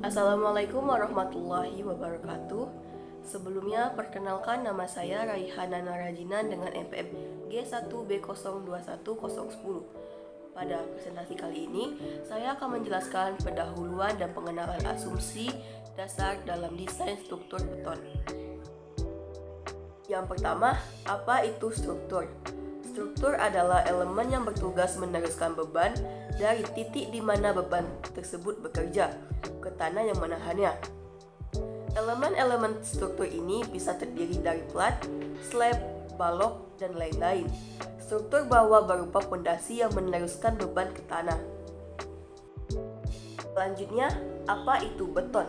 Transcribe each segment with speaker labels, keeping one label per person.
Speaker 1: Assalamualaikum warahmatullahi wabarakatuh. Sebelumnya, perkenalkan nama saya Raihana Narajinan dengan NPM G1B021010. Pada presentasi kali ini, saya akan menjelaskan pendahuluan dan pengenalan asumsi dasar dalam desain struktur beton. Yang pertama, apa itu struktur? Struktur adalah elemen yang bertugas meneruskan beban dari titik di mana beban tersebut bekerja ke tanah yang menahannya. Elemen-elemen struktur ini bisa terdiri dari plat, slab, balok, dan lain-lain. Struktur bawah berupa pondasi yang meneruskan beban ke tanah. Selanjutnya, apa itu beton?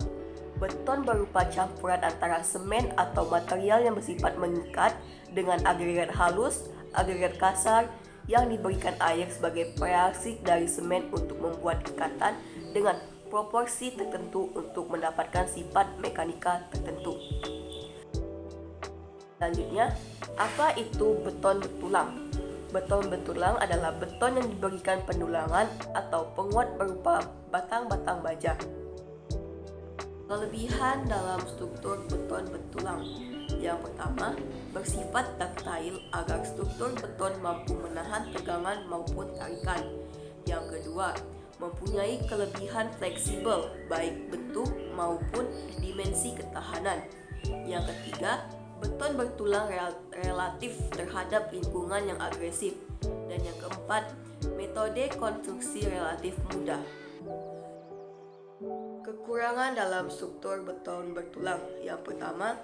Speaker 1: Beton berupa campuran antara semen atau material yang bersifat mengikat dengan agregat halus, agregat kasar yang diberikan air sebagai reaksi dari semen untuk membuat ikatan dengan proporsi tertentu untuk mendapatkan sifat mekanika tertentu. Selanjutnya, apa itu beton betulang? Beton betulang adalah beton yang diberikan pendulangan atau penguat berupa batang-batang baja. Kelebihan dalam struktur beton betulang: yang pertama, bersifat taktil agar struktur beton mampu menahan tegangan maupun tarikan. Yang kedua, mempunyai kelebihan fleksibel baik bentuk maupun dimensi ketahanan. Yang ketiga, beton bertulang relatif terhadap lingkungan yang agresif. Dan yang keempat, metode konstruksi relatif mudah. Kekurangan dalam struktur beton bertulang: yang pertama,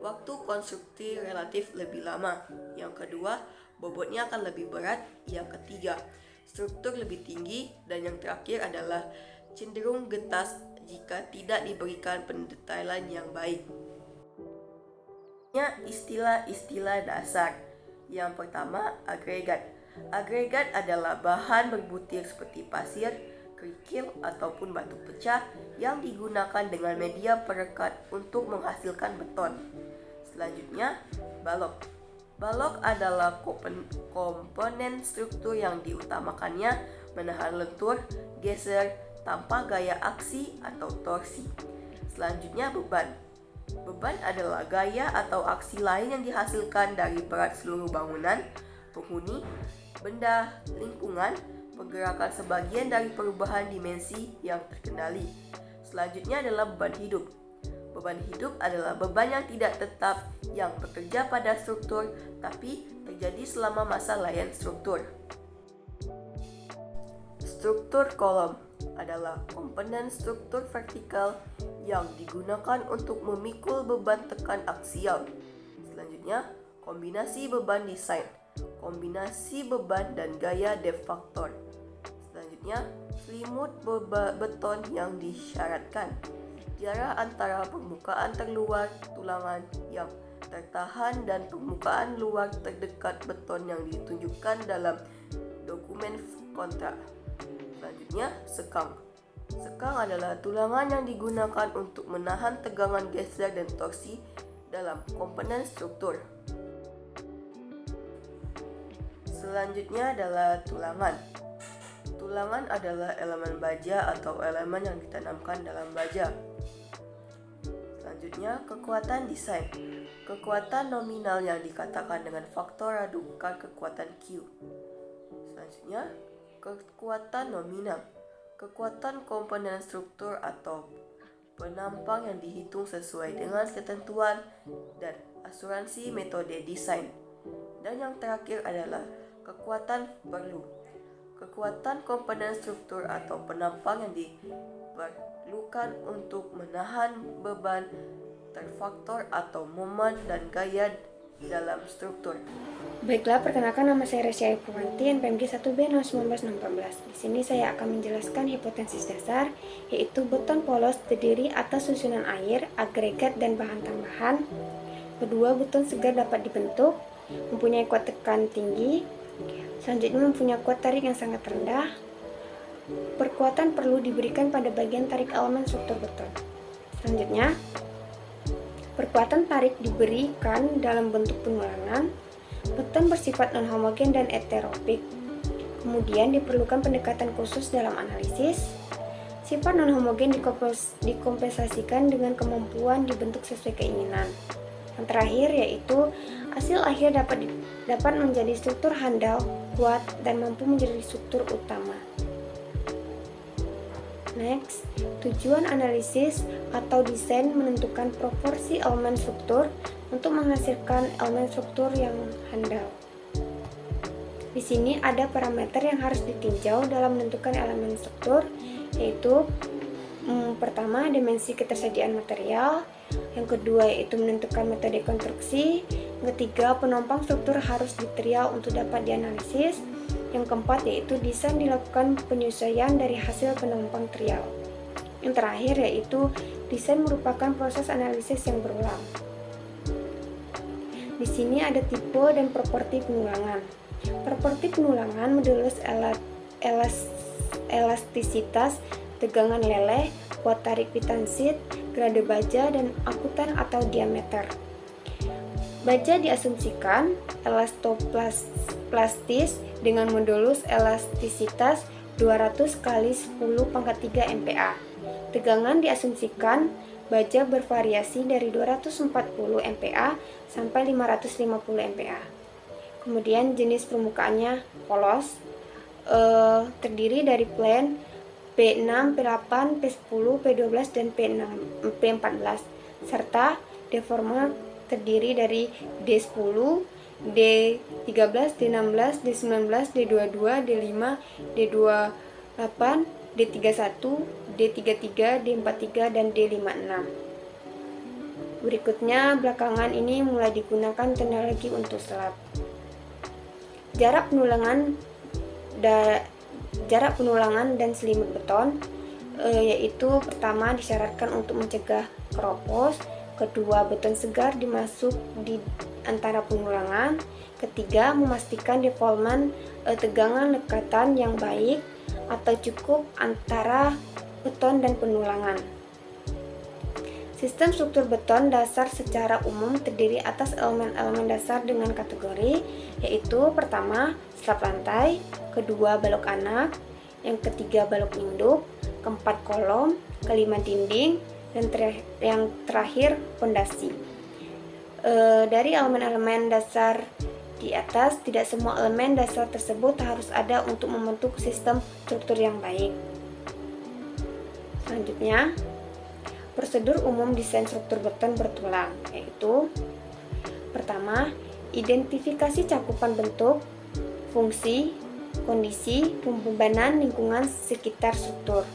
Speaker 1: waktu konstruksi relatif lebih lama. Yang kedua, bobotnya akan lebih berat. Yang ketiga, struktur lebih tinggi. Dan yang terakhir adalah cenderung getas jika tidak diberikan pendetailan yang baik. Istilah-istilah dasar: yang pertama, agregat. Agregat adalah bahan berbutir seperti pasir, kerikil, ataupun batu pecah yang digunakan dengan media perekat untuk menghasilkan beton. Selanjutnya, balok. Balok adalah komponen struktur yang diutamakannya menahan lentur, geser, tanpa gaya aksi atau torsi. Selanjutnya, beban. Beban adalah gaya atau aksi lain yang dihasilkan dari berat seluruh bangunan, penghuni, benda, lingkungan, pergerakan sebagian dari perubahan dimensi yang terkendali. Selanjutnya adalah beban hidup. Beban hidup adalah beban yang tidak tetap yang bekerja pada struktur tapi terjadi selama masa layan struktur. Struktur kolom adalah komponen struktur vertikal yang digunakan untuk memikul beban tekan aksial. Selanjutnya, kombinasi beban desain, kombinasi beban dan gaya depth factor. Selanjutnya, selimut beton yang disyaratkan, jarak antara permukaan terluar tulangan yang tertahan dan permukaan luar terdekat beton yang ditunjukkan dalam dokumen kontrak. Selanjutnya, sekang. Sekang adalah tulangan yang digunakan untuk menahan tegangan geser dan torsi dalam komponen struktur. Selanjutnya adalah tulangan. Tulangan adalah elemen baja atau elemen yang ditanamkan dalam baja. Selanjutnya, kekuatan desain. Kekuatan nominal yang dikatakan dengan faktor radukan kekuatan Q. Selanjutnya, kekuatan nominal. Kekuatan komponen struktur atau penampang yang dihitung sesuai dengan ketentuan dan asuransi metode desain. Dan yang terakhir adalah kekuatan perlu. Kekuatan komponen struktur atau penampang yang diperlukan untuk menahan beban terfaktor atau momen dan gaya dalam struktur.
Speaker 2: Baiklah, perkenalkan nama saya Resya Ipuwanti, NPM G1B 1914. Di sini saya akan menjelaskan hipotesis dasar, yaitu beton polos terdiri atas susunan air, agregat, dan bahan tambahan. Kedua, beton segar dapat dibentuk, mempunyai kuat tekan tinggi. Selanjutnya, mempunyai kuat tarik yang sangat rendah. Perkuatan perlu diberikan pada bagian tarik elemen struktur beton. Selanjutnya, perkuatan tarik diberikan dalam bentuk pengulangan. Beton bersifat non-homogen dan heteropik. Kemudian diperlukan pendekatan khusus dalam analisis. Sifat non-homogen dikompensasikan dengan kemampuan dibentuk sesuai keinginan. Yang terakhir yaitu hasil akhir dapat menjadi struktur handal, kuat, dan mampu menjadi struktur utama. Next, tujuan analisis atau desain menentukan proporsi elemen struktur untuk menghasilkan elemen struktur yang handal. Di sini ada parameter yang harus ditinjau dalam menentukan elemen struktur, yaitu pertama, dimensi ketersediaan material, yang kedua yaitu menentukan metode konstruksi, yang ketiga, penopang struktur harus diterjal untuk dapat dianalisis, yang keempat yaitu desain dilakukan penyesuaian dari hasil penopang trial. Yang terakhir yaitu desain merupakan proses analisis yang berulang. Di sini ada tipe dan properti penulangan. Properti penulangan modulus elastisitas, tegangan leleh, kuat tarik pitansit, grade baja, dan akutan atau diameter. Baja diasumsikan elastoplastis dengan modulus elastisitas 200 kali 10 pangkat 3 MPa. Tegangan diasumsikan baja bervariasi dari 240 MPa sampai 550 MPa. Kemudian jenis permukaannya polos, terdiri dari plan P6, P8, P10, P12, dan P14, serta deforma terdiri dari D10, D13, D16, D19, D22, D5, D28, D31, D33, D43, dan D56. Berikutnya, belakangan ini mulai digunakan teknologi untuk slab. Jarak penulangan dan selimut beton, yaitu pertama disyaratkan untuk mencegah keropos, kedua beton segar dimasuk di antara penulangan, ketiga memastikan deforman tegangan lekatan yang baik atau cukup antara beton dan penulangan. Sistem struktur beton dasar secara umum terdiri atas elemen-elemen dasar dengan kategori, yaitu pertama slab lantai, kedua balok anak, yang ketiga balok induk, keempat kolom, kelima dinding, dan yang terakhir fondasi. Dari elemen-elemen dasar di atas, tidak semua elemen dasar tersebut harus ada untuk membentuk sistem struktur yang baik. Selanjutnya, prosedur umum desain struktur beton bertulang, yaitu pertama, identifikasi cakupan bentuk, fungsi, kondisi, pembebanan lingkungan sekitar struktur.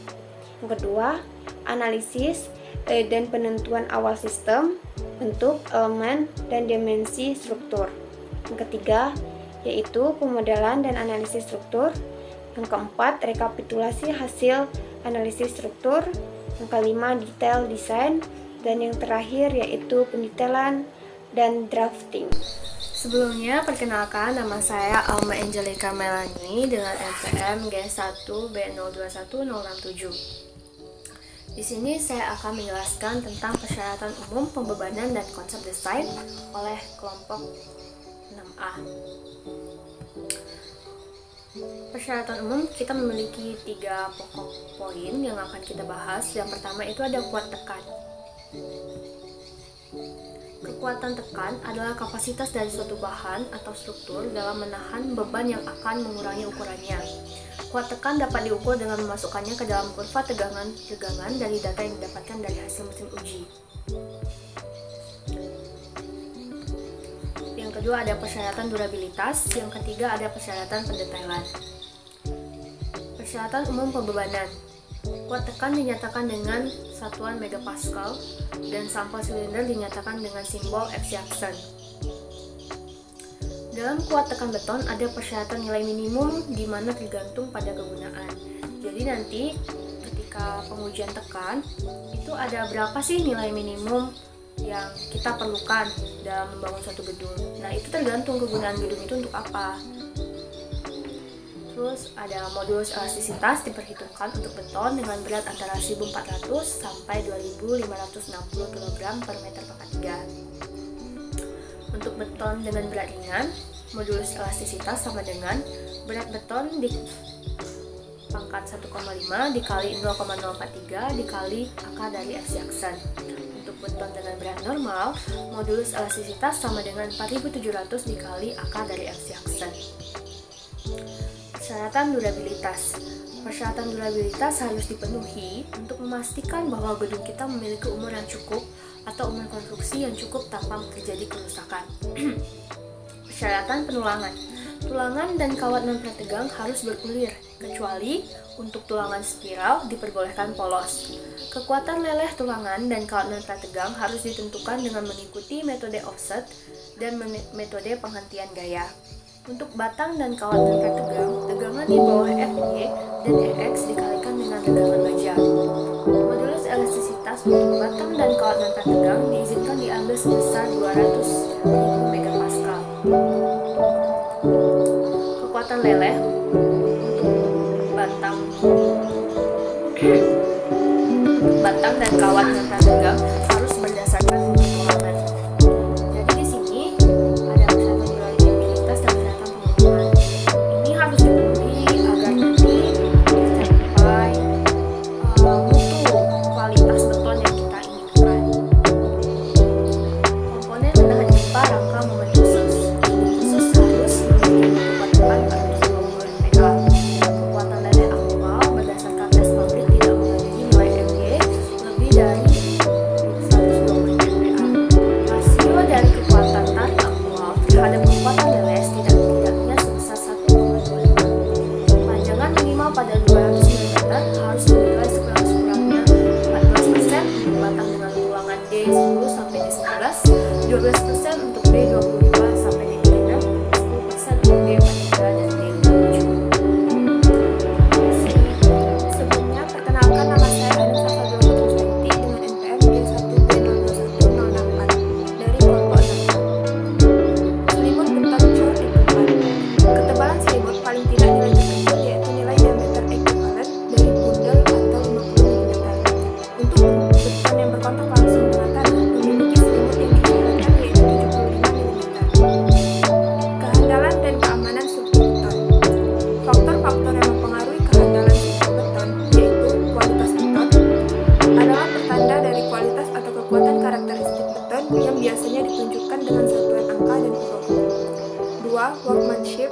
Speaker 2: Yang kedua, analisis dan penentuan awal sistem, bentuk, elemen, dan dimensi struktur. Yang ketiga, yaitu pemodelan dan analisis struktur. Yang keempat, rekapitulasi hasil analisis struktur. Yang kelima, detail desain. Dan yang terakhir yaitu pendetailan dan drafting.
Speaker 1: Sebelumnya, perkenalkan, nama saya Alma Angelica Melanie dengan NPM G1B021067. Di sini saya akan menjelaskan tentang persyaratan umum, pembebanan, dan konsep desain oleh kelompok 6A. Persyaratan umum, kita memiliki 3 pokok poin yang akan kita bahas. Yang pertama itu ada kuat tekan. Kekuatan tekan adalah kapasitas dari suatu bahan atau struktur dalam menahan beban yang akan mengurangi ukurannya. Kuat tekan dapat diukur dengan memasukkannya ke dalam kurva tegangan dari data yang didapatkan dari hasil mesin uji. Yang kedua ada persyaratan durabilitas, yang ketiga ada persyaratan pendetailan. Persyaratan umum pembebanan. Kuat tekan dinyatakan dengan satuan megapascal dan sampel silinder dinyatakan dengan simbol F-Jackson. Dalam kuat tekan beton ada persyaratan nilai minimum di mana tergantung pada kegunaan. Jadi nanti ketika pengujian tekan itu ada berapa sih nilai minimum yang kita perlukan dalam membangun suatu gedung. Nah, itu tergantung kegunaan gedung itu untuk apa. Terus ada modulus elastisitas diperhitungkan untuk beton dengan berat antara 1.400 sampai 2.560 kg per meter pangkat 3. Untuk beton dengan berat ringan, modulus elastisitas sama dengan berat beton
Speaker 3: pangkat 1,5 dikali 0,043 dikali akar dari Fc aksen. Untuk beton dengan berat normal, modulus elastisitas sama dengan 4700 dikali akar dari Fc aksen. Persyaratan durabilitas. Persyaratan durabilitas harus dipenuhi untuk memastikan bahwa gedung kita memiliki umur yang cukup atau umur konstruksi yang cukup tanpa terjadi kerusakan. Persyaratan penulangan. Tulangan dan kawat non-prategang harus berulir, kecuali untuk tulangan spiral diperbolehkan polos. Kekuatan leleh tulangan dan kawat non-prategang harus ditentukan dengan mengikuti metode offset dan metode penghentian gaya. Untuk batang dan kawat non-prategang, tegangan di bawah Fy dan Ex dikalikan dengan tegangan baja. Modulus elastisitas untuk batang dan kawat non-prategang diizinkan diambil sebesar 200.000 MPa. Kekuatan leleh untuk batang dan kawat non-prategang harus berdasarkan tulangan. Jadi di sini ada persyaratan durabilitas dan persyaratan pemenuhan. Ini harus dipenuhi agar nanti mencapai mutu kualitas beton yang kita inginkan. Komponen menahan gempa rangka momen khusus. Khusus harus memiliki kekuatan 450 MPa. Kekuatan leleh aktual berdasarkan tes pabrik tidak melebihi nilai MY lebih dari 120 MPa. Rasio dari kekuatan tarik aktual terhadap kekuatan leleh setidaknya sebesar 1,25. Panjangan minimal pada 200 mm harus bernilai sekurang-kurangnya 14% untuk batang dengan tulangan D10 sampai D11, 12% untuk D25 sampai D36, 10% untuk D43 dan D57.
Speaker 2: Sebelumnya, perkenalkan nama saya Anissa Fadila Putranti dengan NPM D1B021064 dari kelompok 6. Selimut beton cor equivalent. Ketebalan selimut paling tidak nilai terkecil yaitu nilai diameter ekuivalen dari bundel atau 50 mm. Untuk beton yang berkontak langsung dengan tanah memiliki selimut yang diizinkan yaitu 75 mm. Kehandalan dan keamanan struktur beton. Faktor-faktor yang mempengaruhi kehandalan struktur beton, yaitu kualitas beton, adalah pertanda dari kualitas atau kekuatan karakteristik beton yang biasanya ditunjukkan dengan satuan angka dan huruf. 2. Workmanship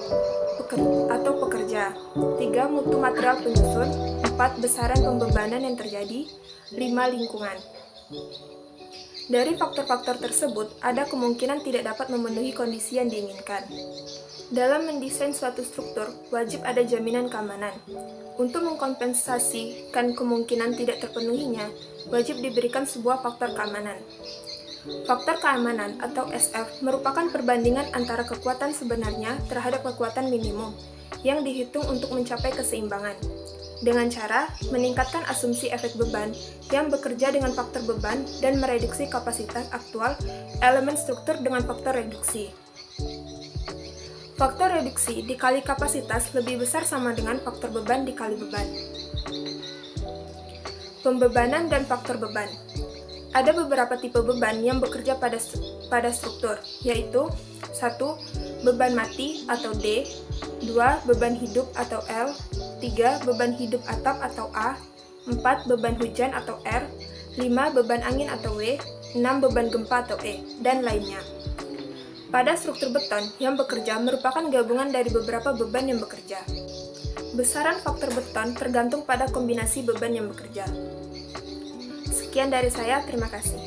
Speaker 2: atau pekerja. 3. Mutu material penyusun. 4. Besaran pembebanan yang terjadi. 5. Lingkungan. Dari faktor-faktor tersebut, ada kemungkinan tidak dapat memenuhi kondisi yang diinginkan. Dalam mendesain suatu struktur, wajib ada jaminan keamanan. Untuk mengkompensasikan kemungkinan tidak terpenuhinya, wajib diberikan sebuah faktor keamanan. Faktor keamanan atau SF merupakan perbandingan antara kekuatan sebenarnya terhadap kekuatan minimum yang dihitung untuk mencapai keseimbangan, dengan cara meningkatkan asumsi efek beban yang bekerja dengan faktor beban dan mereduksi kapasitas aktual elemen struktur dengan faktor reduksi. Faktor reduksi dikali kapasitas lebih besar sama dengan faktor beban dikali beban. Pembebanan dan faktor beban. Ada beberapa tipe beban yang bekerja pada struktur, yaitu 1. Beban mati atau D, 2. Beban hidup atau L, 3. Beban hidup atap atau A, 4. Beban hujan atau R, 5. Beban angin atau W, 6. Beban gempa atau E, dan lainnya. Pada struktur beton yang bekerja merupakan gabungan dari beberapa beban yang bekerja. Besaran faktor beton tergantung pada kombinasi beban yang bekerja. Sekian dari saya, terima kasih.